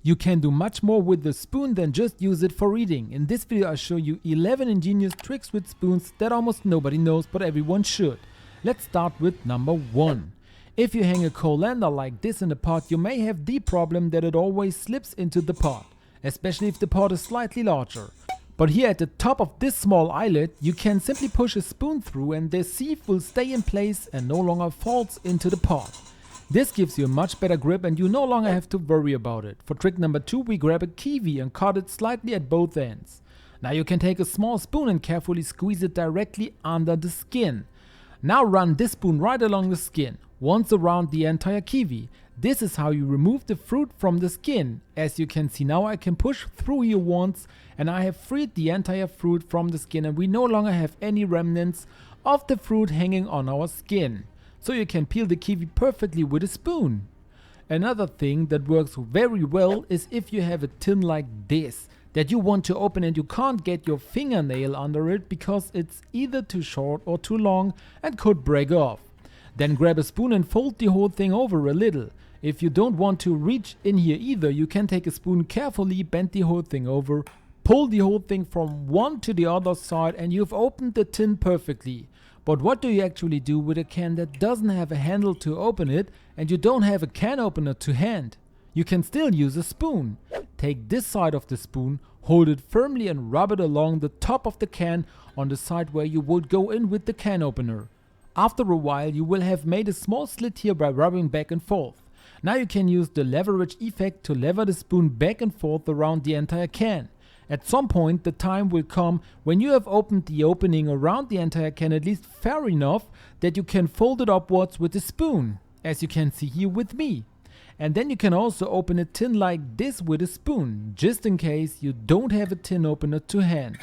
You can do much more with the spoon than just use it for eating. In this video I show you 11 ingenious tricks with spoons that almost nobody knows but everyone should. Let's start with number 1. If you hang a colander like this in the pot, you may have the problem that it always slips into the pot, especially if the pot is slightly larger. But here at the top of this small eyelet, you can simply push a spoon through and the sieve will stay in place and no longer falls into the pot. This gives you a much better grip and you no longer have to worry about it. For trick number 2, we grab a kiwi and cut it slightly at both ends. Now you can take a small spoon and carefully squeeze it directly under the skin. Now run this spoon right along the skin, once around the entire kiwi. This is how you remove the fruit from the skin. As you can see now, I can push through here once and I have freed the entire fruit from the skin and we no longer have any remnants of the fruit hanging on our skin. So you can peel the kiwi perfectly with a spoon. Another thing that works very well is if you have a tin like this that you want to open and you can't get your fingernail under it because it's either too short or too long and could break off. Then grab a spoon and fold the whole thing over a little. If you don't want to reach in here either, you can take a spoon, carefully bend the whole thing over, pull the whole thing from one to the other side and you've opened the tin perfectly. But what do you actually do with a can that doesn't have a handle to open it and you don't have a can opener to hand? You can still use a spoon. Take this side of the spoon, hold it firmly and rub it along the top of the can on the side where you would go in with the can opener. After a while you will have made a small slit here by rubbing back and forth. Now you can use the leverage effect to lever the spoon back and forth around the entire can. At some point the time will come when you have opened the opening around the entire can at least far enough that you can fold it upwards with the spoon, as you can see here with me. And then you can also open a tin like this with a spoon, just in case you don't have a tin opener to hand.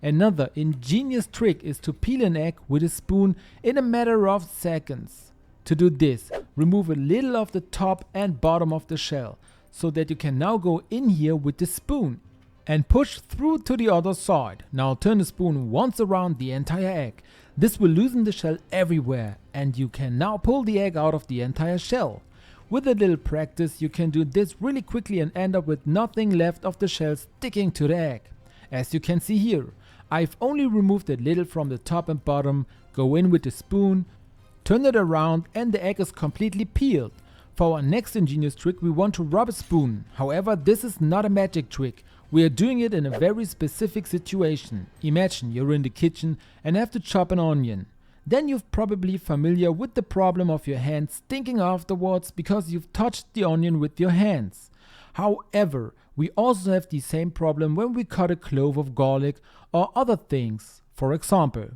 Another ingenious trick is to peel an egg with a spoon in a matter of seconds. To do this, remove a little of the top and bottom of the shell, so that you can now go in here with the spoon and push through to the other side. Now turn the spoon once around the entire egg. This will loosen the shell everywhere and you can now pull the egg out of the entire shell. With a little practice you can do this really quickly and end up with nothing left of the shell sticking to the egg. As you can see here, I've only removed a little from the top and bottom, go in with the spoon, turn it around and the egg is completely peeled. For our next ingenious trick we want to rub a spoon. However, this is not a magic trick. We are doing it in a very specific situation. Imagine you're in the kitchen and have to chop an onion. Then you're probably familiar with the problem of your hands stinking afterwards because you've touched the onion with your hands. However, we also have the same problem when we cut a clove of garlic or other things, for example.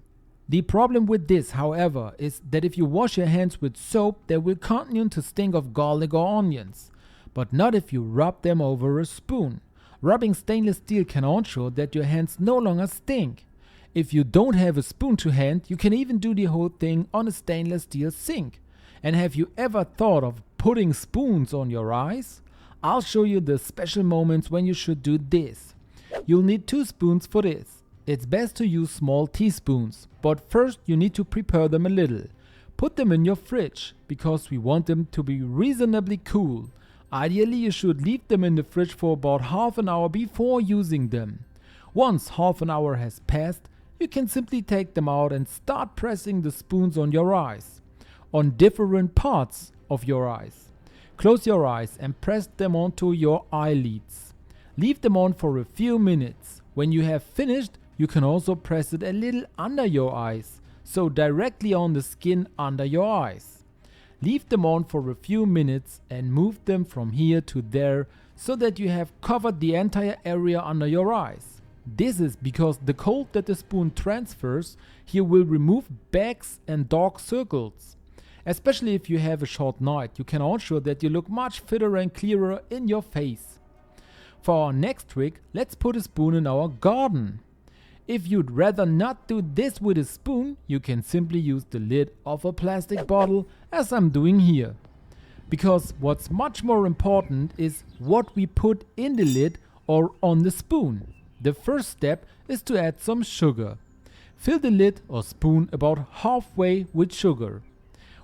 The problem with this, however, is that if you wash your hands with soap, they will continue to stink of garlic or onions, but not if you rub them over a spoon. Rubbing stainless steel can ensure that your hands no longer stink. If you don't have a spoon to hand, you can even do the whole thing on a stainless steel sink. And have you ever thought of putting spoons on your eyes? I'll show you the special moments when you should do this. You'll need 2 spoons for this. It's best to use small teaspoons, but first you need to prepare them a little. Put them in your fridge, because we want them to be reasonably cool. Ideally you should leave them in the fridge for about half an hour before using them. Once half an hour has passed, you can simply take them out and start pressing the spoons on your eyes, on different parts of your eyes. Close your eyes and press them onto your eyelids. Leave them on for a few minutes. When you have finished, you can also press it a little under your eyes, so directly on the skin under your eyes. Leave them on for a few minutes and move them from here to there so that you have covered the entire area under your eyes. This is because the cold that the spoon transfers here will remove bags and dark circles. Especially if you have a short night, you can ensure that you look much fitter and clearer in your face. For our next trick, let's put a spoon in our garden. If you'd rather not do this with a spoon, you can simply use the lid of a plastic bottle as I'm doing here. Because what's much more important is what we put in the lid or on the spoon. The first step is to add some sugar. Fill the lid or spoon about halfway with sugar.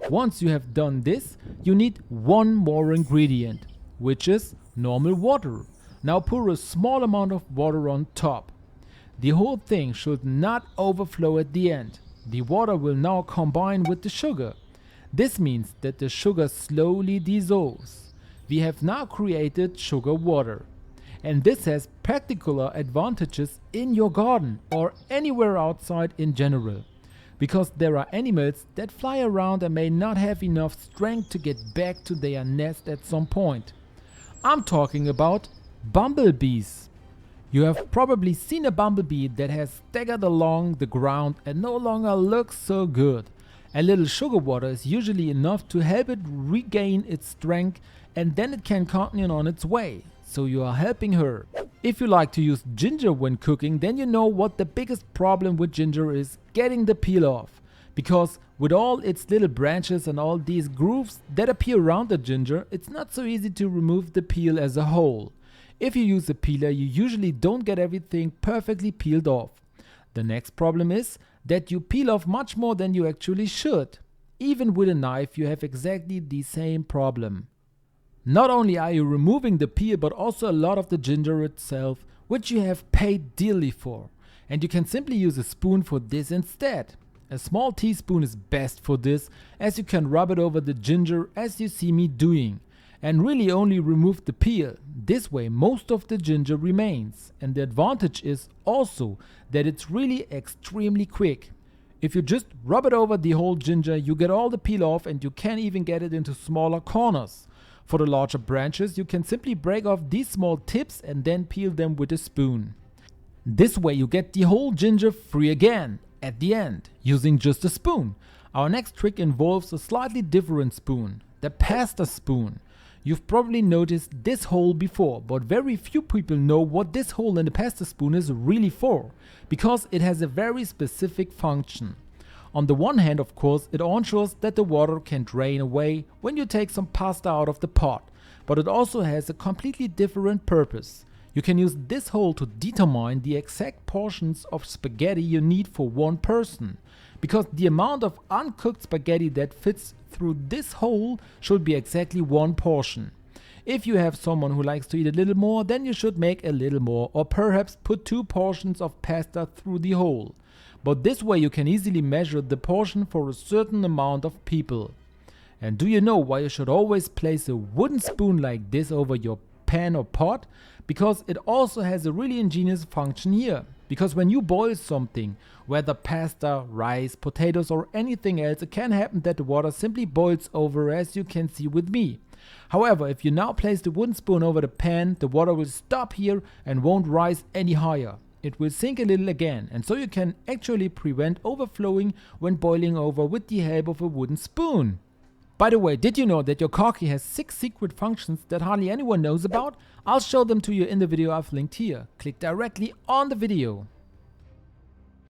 Once you have done this, you need one more ingredient, which is Normal water. Now pour a small amount of water on top. The whole thing should not overflow at the end. The water will now combine with the sugar. This means that the sugar slowly dissolves. We have now created sugar water. And this has practical advantages in your garden or anywhere outside in general. Because there are animals that fly around and may not have enough strength to get back to their nest at some point. I'm talking about bumblebees. You have probably seen a bumblebee that has staggered along the ground and no longer looks so good. A little sugar water is usually enough to help it regain its strength, and then it can continue on its way. So you are helping her. If you like to use ginger when cooking, then you know what the biggest problem with ginger is: getting the peel off. Because with all its little branches and all these grooves that appear around the ginger, it's not so easy to remove the peel as a whole. If you use a peeler, you usually don't get everything perfectly peeled off. The next problem is that you peel off much more than you actually should. Even with a knife, you have exactly the same problem. Not only are you removing the peel, but also a lot of the ginger itself, which you have paid dearly for. And you can simply use a spoon for this instead. A small teaspoon is best for this, as you can rub it over the ginger as you see me doing. And really only remove the peel. This way most of the ginger remains. And the advantage is also that it's really extremely quick. If you just rub it over the whole ginger, you get all the peel off and you can even get it into smaller corners. For the larger branches, you can simply break off these small tips and then peel them with a spoon. This way you get the whole ginger free again, at the end, using just a spoon. Our next trick involves a slightly different spoon, the pasta spoon. You've probably noticed this hole before, but very few people know what this hole in the pasta spoon is really for, because it has a very specific function. On the one hand, of course, it ensures that the water can drain away when you take some pasta out of the pot, but it also has a completely different purpose. You can use this hole to determine the exact portions of spaghetti you need for one person, because the amount of uncooked spaghetti that fits through this hole should be exactly one portion. If you have someone who likes to eat a little more, then you should make a little more, or perhaps put 2 portions of pasta through the hole. But this way you can easily measure the portion for a certain amount of people. And do you know why you should always place a wooden spoon like this over your pan or pot? Because it also has a really ingenious function here. Because when you boil something, whether pasta, rice, potatoes or anything else, it can happen that the water simply boils over, as you can see with me. However, if you now place the wooden spoon over the pan, the water will stop here and won't rise any higher. It will sink a little again, and so you can actually prevent overflowing when boiling over with the help of a wooden spoon. By the way, did you know that your Corky has 6 secret functions that hardly anyone knows about? I'll show them to you in the video I've linked here. Click directly on the video.